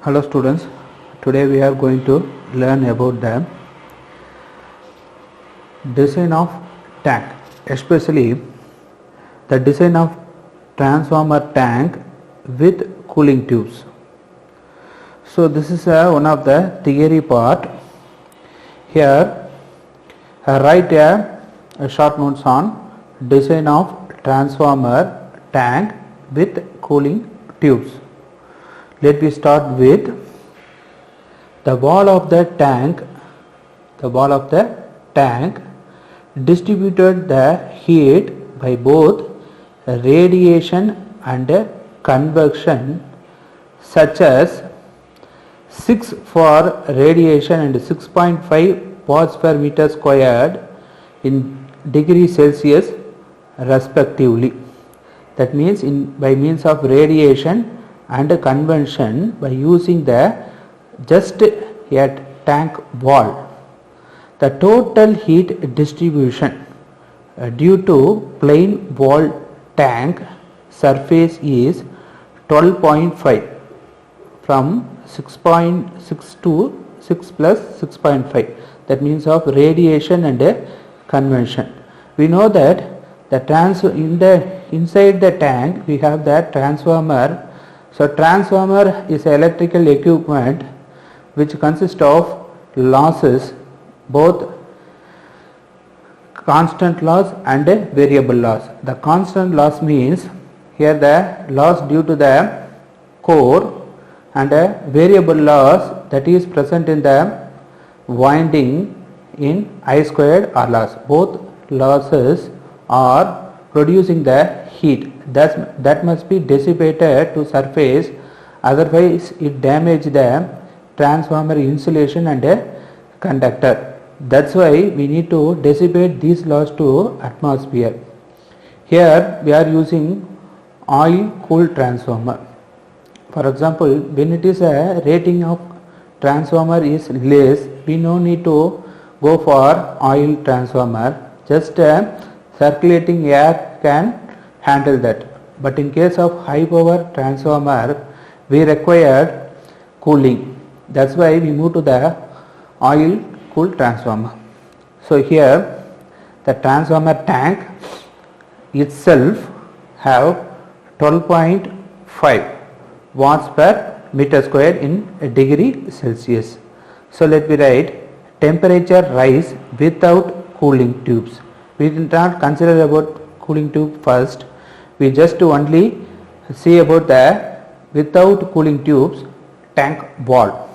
Hello students, today we are going to learn about the design of tank, especially the design of transformer tank with cooling tubes. So this is one of the theory part. Here I write a short notes on design of transformer tank with cooling tubes. Let me start with the wall of the tank. The wall of the tank distributed the heat by both radiation and convection, such as 6 for radiation and 6.5 watts per meter squared in degrees Celsius respectively. That means by means of radiation and convection, by using the just a tank wall, the total heat distribution due to plain wall tank surface is 12.5 from 6.6 to 6 plus 6.5. That means of radiation and convection. We know that inside the tank we have the transformer. So transformer is electrical equipment which consists of losses, both constant loss and variable loss. The constant loss means here the loss due to the core, and a variable loss that is present in the winding in I squared R loss. Both losses are producing the heat that must be dissipated to surface, otherwise it damage the transformer insulation and conductor. That's why we need to dissipate these loss to atmosphere. Here we are using oil cooled transformer. For example, when it is a rating of transformer is less, we no need to go for oil transformer. Just circulating air can handle that. But in case of high power transformer, we require cooling. That's why we move to the oil cooled transformer. So here the transformer tank itself have 12.5 watts per meter square in degree Celsius. So let me write temperature rise without cooling tubes. We did not consider about cooling tube first. We just only see about the without cooling tubes tank wall.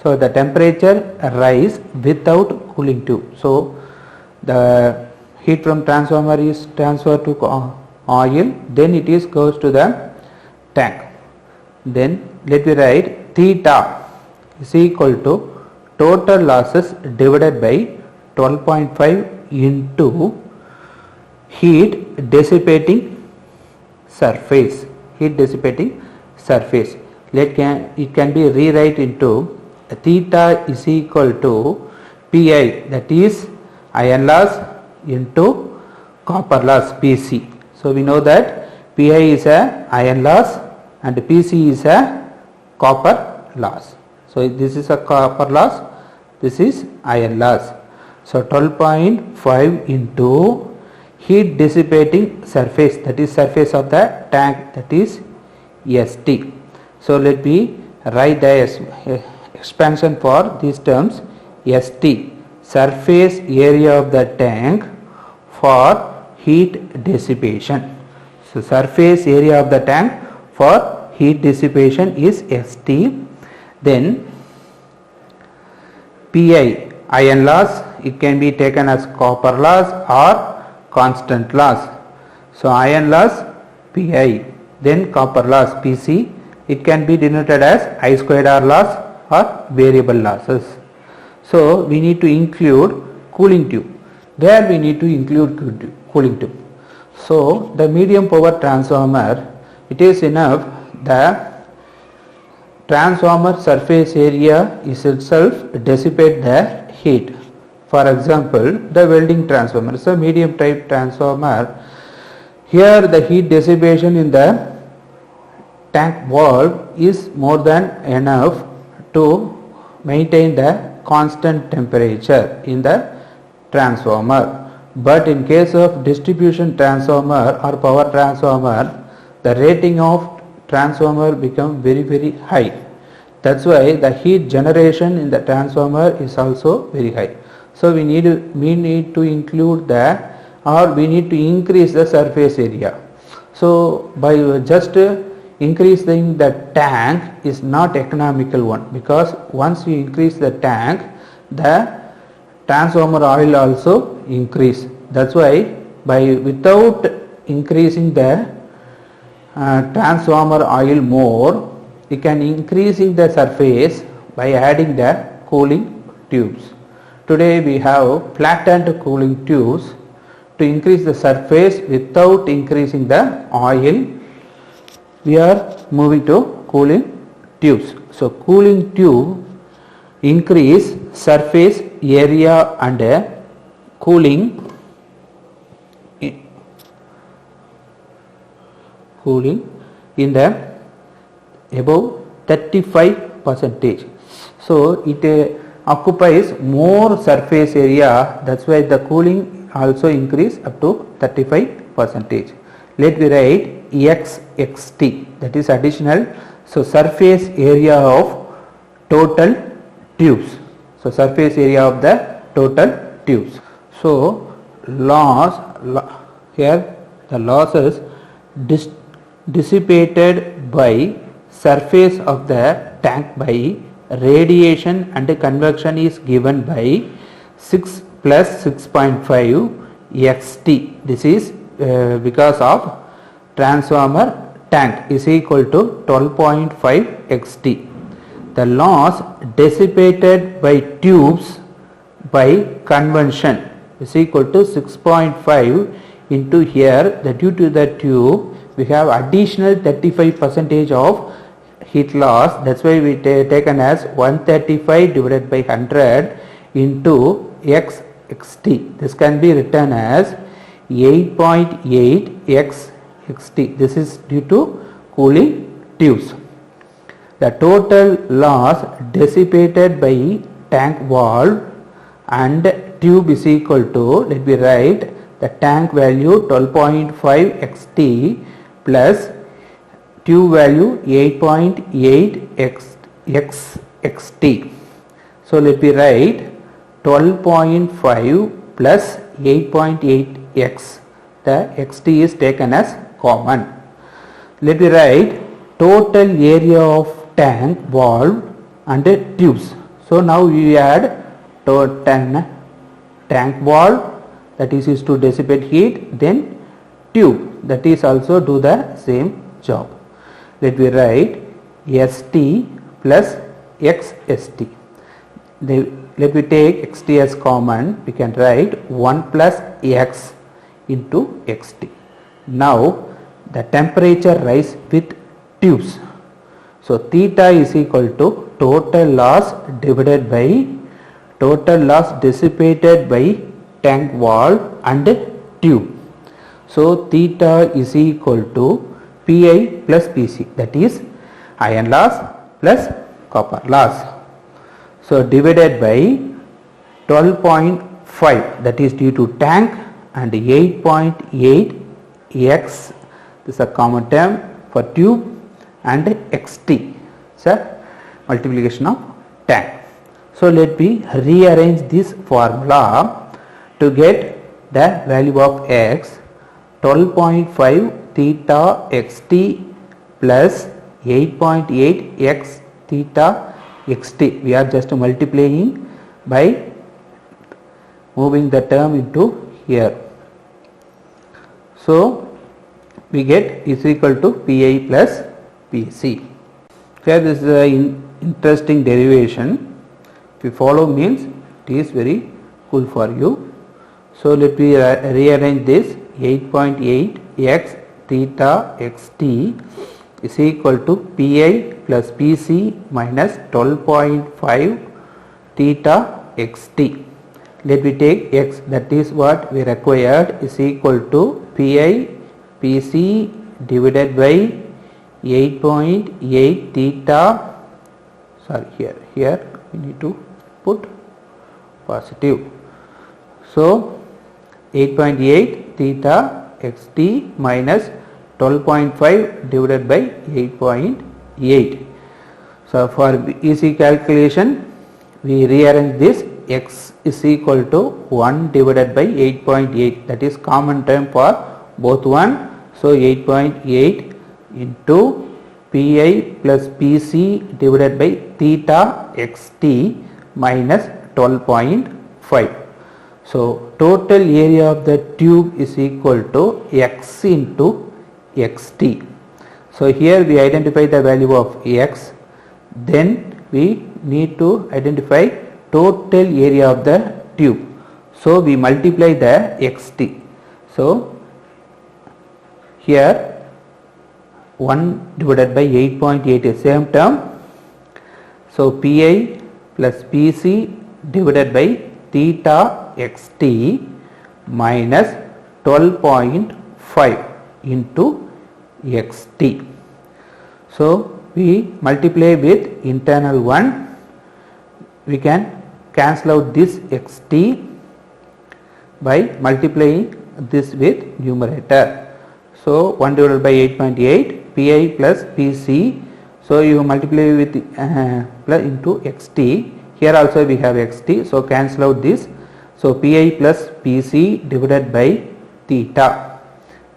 So the temperature rise without cooling tube. So the heat from transformer is transferred to oil, then it is goes to the tank. Then let me write theta is equal to total losses divided by 12.5 into heat dissipating surface. It can be rewrite into theta is equal to Pi, that is iron loss into copper loss Pc. So we know that Pi is a iron loss and Pc is a copper loss. So this is a copper loss, this is iron loss. So 12.5 into heat dissipating surface, that is surface of the tank, that is St. So let me write the expansion for these terms. St, surface area of the tank for heat dissipation. So surface area of the tank for heat dissipation is St. Then Pi, iron loss, it can be taken as copper loss or constant loss. So iron loss Pi, then copper loss Pc, it can be denoted as I squared R loss or variable losses. So we need to include cooling tube. Where we need to include cooling tube? So the medium power transformer, it is enough the transformer surface area is itself dissipate the heat. For example, the welding transformer is a medium type transformer. Here the heat dissipation in the tank valve is more than enough to maintain the constant temperature in the transformer. But in case of distribution transformer or power transformer, the rating of transformer become very high. That's why the heat generation in the transformer is also very high. So we need to include we need to increase the surface area. So by just increasing the tank is not economical one, because once you increase the tank, the transformer oil also increase. That's why without increasing the transformer oil more, you can increasing the surface by adding the cooling tubes. Today we have flattened cooling tubes to increase the surface without increasing the oil. We are moving to cooling tubes. So cooling tube increase surface area and cooling in the above 35%. So it occupies more surface area. That's why the cooling also increase up to 35%. Let me write XXT, that is additional. So surface area of total tubes. So surface area of the total tubes. So here the losses dissipated by surface of the tank by radiation and convection is given by 6 plus 6.5 XT. This is because of transformer tank is equal to 12.5 XT. The loss dissipated by tubes by convention is equal to 6.5 into here, due to the tube we have additional 35% of heat loss. That's why we taken as 135 divided by 100 into XXT. This can be written as 8.8 XXT. This is due to cooling tubes. The total loss dissipated by tank valve and tube is equal to, let me write the tank value 12.5 XT plus tube value 8.8 XT. So let me write 12.5 plus 8.8 X. The XT is taken as common. Let me write total area of tank, valve and tubes. So now we add 10 tank valve, that is used to dissipate heat, then tube, that is also do the same job. Let me write ST plus XST. Let me take XT as common. We can write 1 plus X into XT. Now the temperature rise with tubes. So theta is equal to total loss divided by total loss dissipated by tank valve and tube. So theta is equal to Pi plus Pc, that is iron loss plus copper loss. So divided by 12.5, that is due to tank, and 8.8 X, this is a common term for tube, and XT, so multiplication of tank. So let me rearrange this formula to get the value of X. 12.5 theta XT plus 8.8 X theta XT. We are just multiplying by moving the term into here. So we get is equal to Pi plus Pc. Here this is an interesting derivation. If you follow means it is very cool for you. So let me rearrange this. 8.8 X theta XT is equal to Pi plus Pc minus 12.5 theta XT. Let me take X, that is what we required, is equal to Pi Pc divided by 8.8 theta, sorry, here we need to put positive. So 8.8 theta xt minus 12.5 divided by 8.8. So for easy calculation, we rearrange this. X is equal to 1 divided by 8.8, that is common term for both one. So 8.8 into Pi plus Pc divided by theta xt minus 12.5. So total area of the tube is equal to x into xt. So here we identify the value of x, then we need to identify total area of the tube. So we multiply the xt. So here 1 divided by 8.8 is same term. So Pi plus Pc divided by theta xt minus 12.5 into xt. So we multiply with internal one, we can cancel out this xt by multiplying this with numerator. So 1 divided by 8.8 Pi plus Pc, so you multiply with plus into xt. Here also we have xt, so cancel out this. So Pi plus Pc divided by theta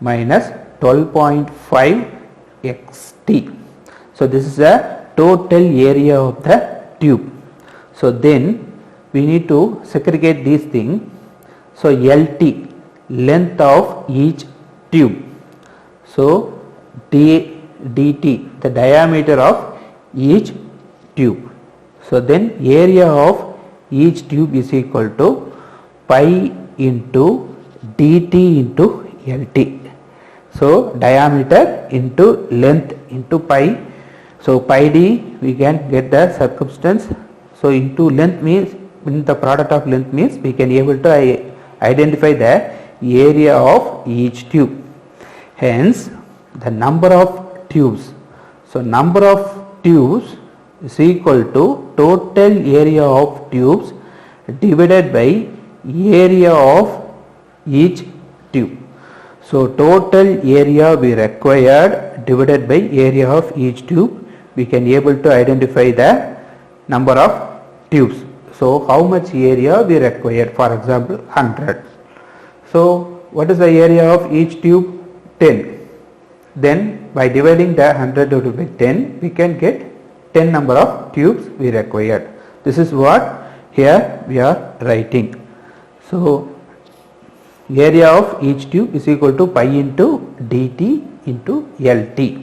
minus 12.5 xt. So this is the total area of the tube. So then we need to segregate these things. So LT, length of each tube. So dt, the diameter of each tube. So then area of each tube is equal to pi into dt into LT. So diameter into length into pi. So pi d we can get the circumference. So into length means, in the product of length means we can able to identify the area of each tube. Hence the number of tubes. So number of tubes is equal to total area of tubes divided by area of each tube. So total area we required divided by area of each tube, we can able to identify the number of tubes. So how much area we required? For example 100. So what is the area of each tube? 10. Then by dividing the 100 divided by 10, we can get 10 number of tubes we required. This is what here we are writing. So area of each tube is equal to pi into dt into LT.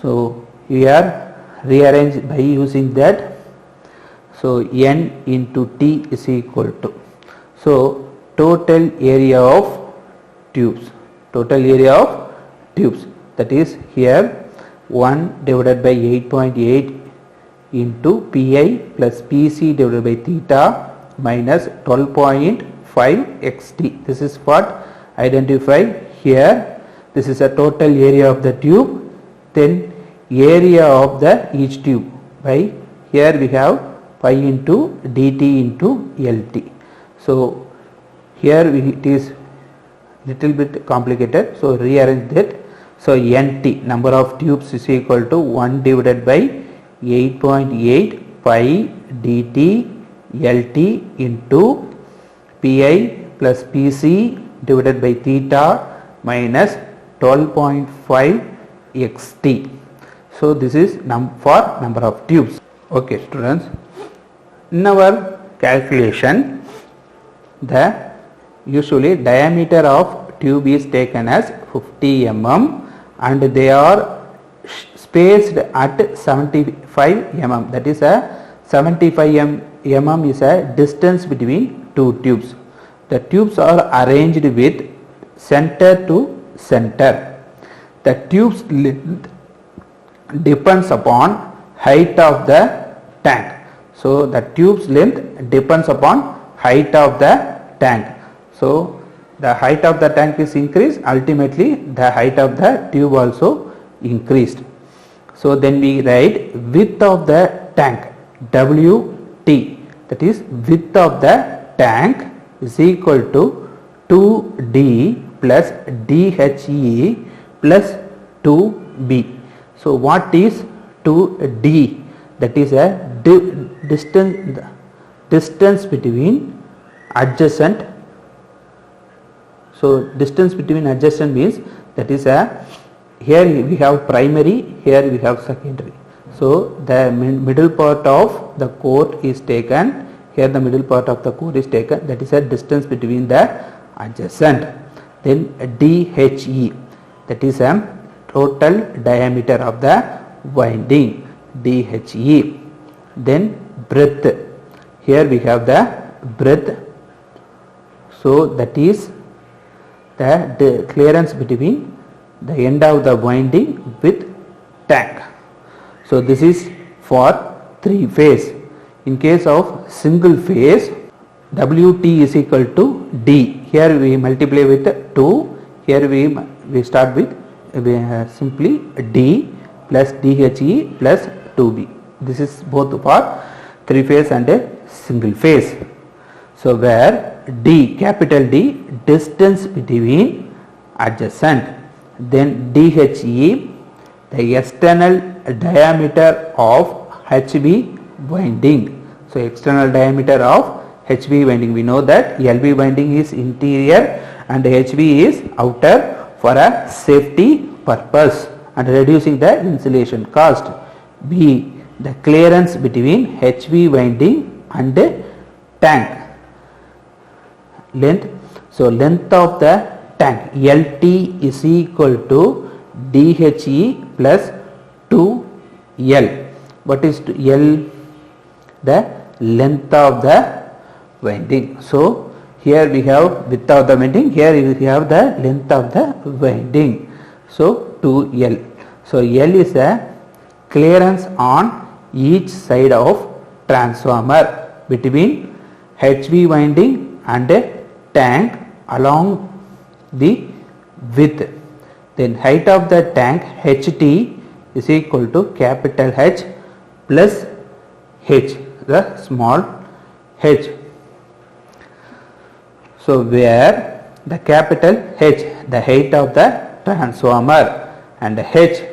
So we are rearranged by using that. So n into t is equal to, so total area of tubes, that is here 1 divided by 8.8 into Pi plus Pc divided by theta minus 12.5 xt. This is what identified here. This is a total area of the tube. Then area of the each tube, by here we have pi into dt into LT. So here it is little bit complicated, so rearrange that. So nt, number of tubes, is equal to 1 divided by 8.8 pi dt LT into Pi plus Pc divided by theta minus 12.5 xt. So this is for number of tubes. Okay students, in our calculation the usually diameter of tube is taken as 50 mm and they are spaced at 75 mm, that is a 75 mm is a distance between two tubes. The tubes are arranged with center to center. The tube's length depends upon height of the tank. So the tube's length depends upon height of the tank. So the height of the tank is increased, ultimately the height of the tube also increased. So then we write width of the tank, WT, that is width of the tank is equal to 2D plus DHE plus 2B. So what is 2D? That is a distance between adjacent. So distance between adjacent means that is a, here we have primary, here we have secondary. So the middle part of the core is taken, here the middle part of the core is taken, that is a distance between the adjacent. Then DHE, that is a total diameter of the winding, DHE. Then breadth, here we have the breadth, so that is the clearance between the end of the winding with tank. So this is for 3 phase. In case of single phase, WT is equal to D. Here we multiply with 2. Here we start with simply D plus DHE plus 2B. This is both for 3 phase and a single phase. So where D, capital D, distance between adjacent, then DHE, the external diameter of HV winding. So external diameter of HV winding, we know that LV winding is interior and HV is outer for a safety purpose and reducing the insulation cost. B, the clearance between HV winding and tank. Length, so length of the tank, LT is equal to DHE plus 2L. What is L? The length of the winding. So here we have width of the winding, here we have the length of the winding. So 2L. So L is a clearance on each side of transformer between HV winding and a tank along the width. Then height of the tank, HT, is equal to capital H plus H, the small h. So where the capital H, the height of the transformer, and H,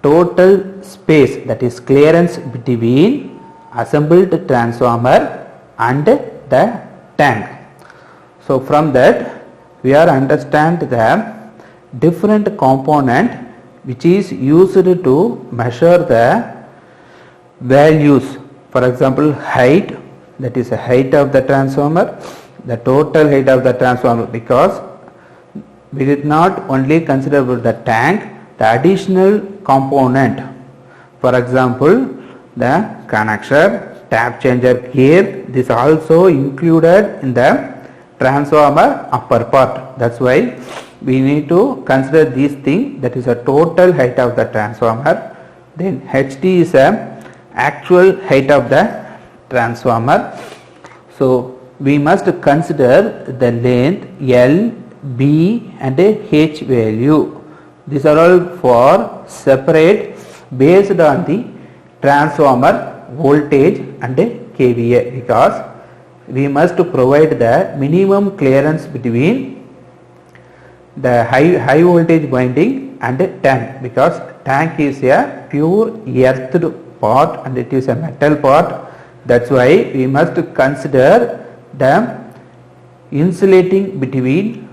total space, that is clearance between assembled transformer and the tank. So from that we are understand the different component which is used to measure the values. For example, height, that is the height of the transformer, the total height of the transformer, because we did not only consider the tank, the additional component. For example, the connector, tap changer gear, this also included in the transformer upper part. That's why we need to consider these things, that is a total height of the transformer. Then HT is a actual height of the transformer. So we must consider the length L, B and H value. These are all for separate based on the transformer voltage and kVA, because we must provide the minimum clearance between the high voltage winding and tank, because tank is a pure earthed part and it is a metal part. That's why we must consider the insulating between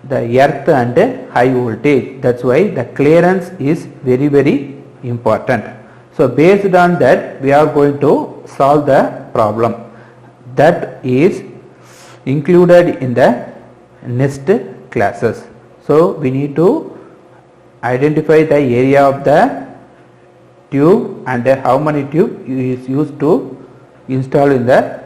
the earth and high voltage. That's why the clearance is very, very important. So based on that we are going to solve the problem. That is included in the next classes. So we need to identify the area of the tube and how many tube is used to install in the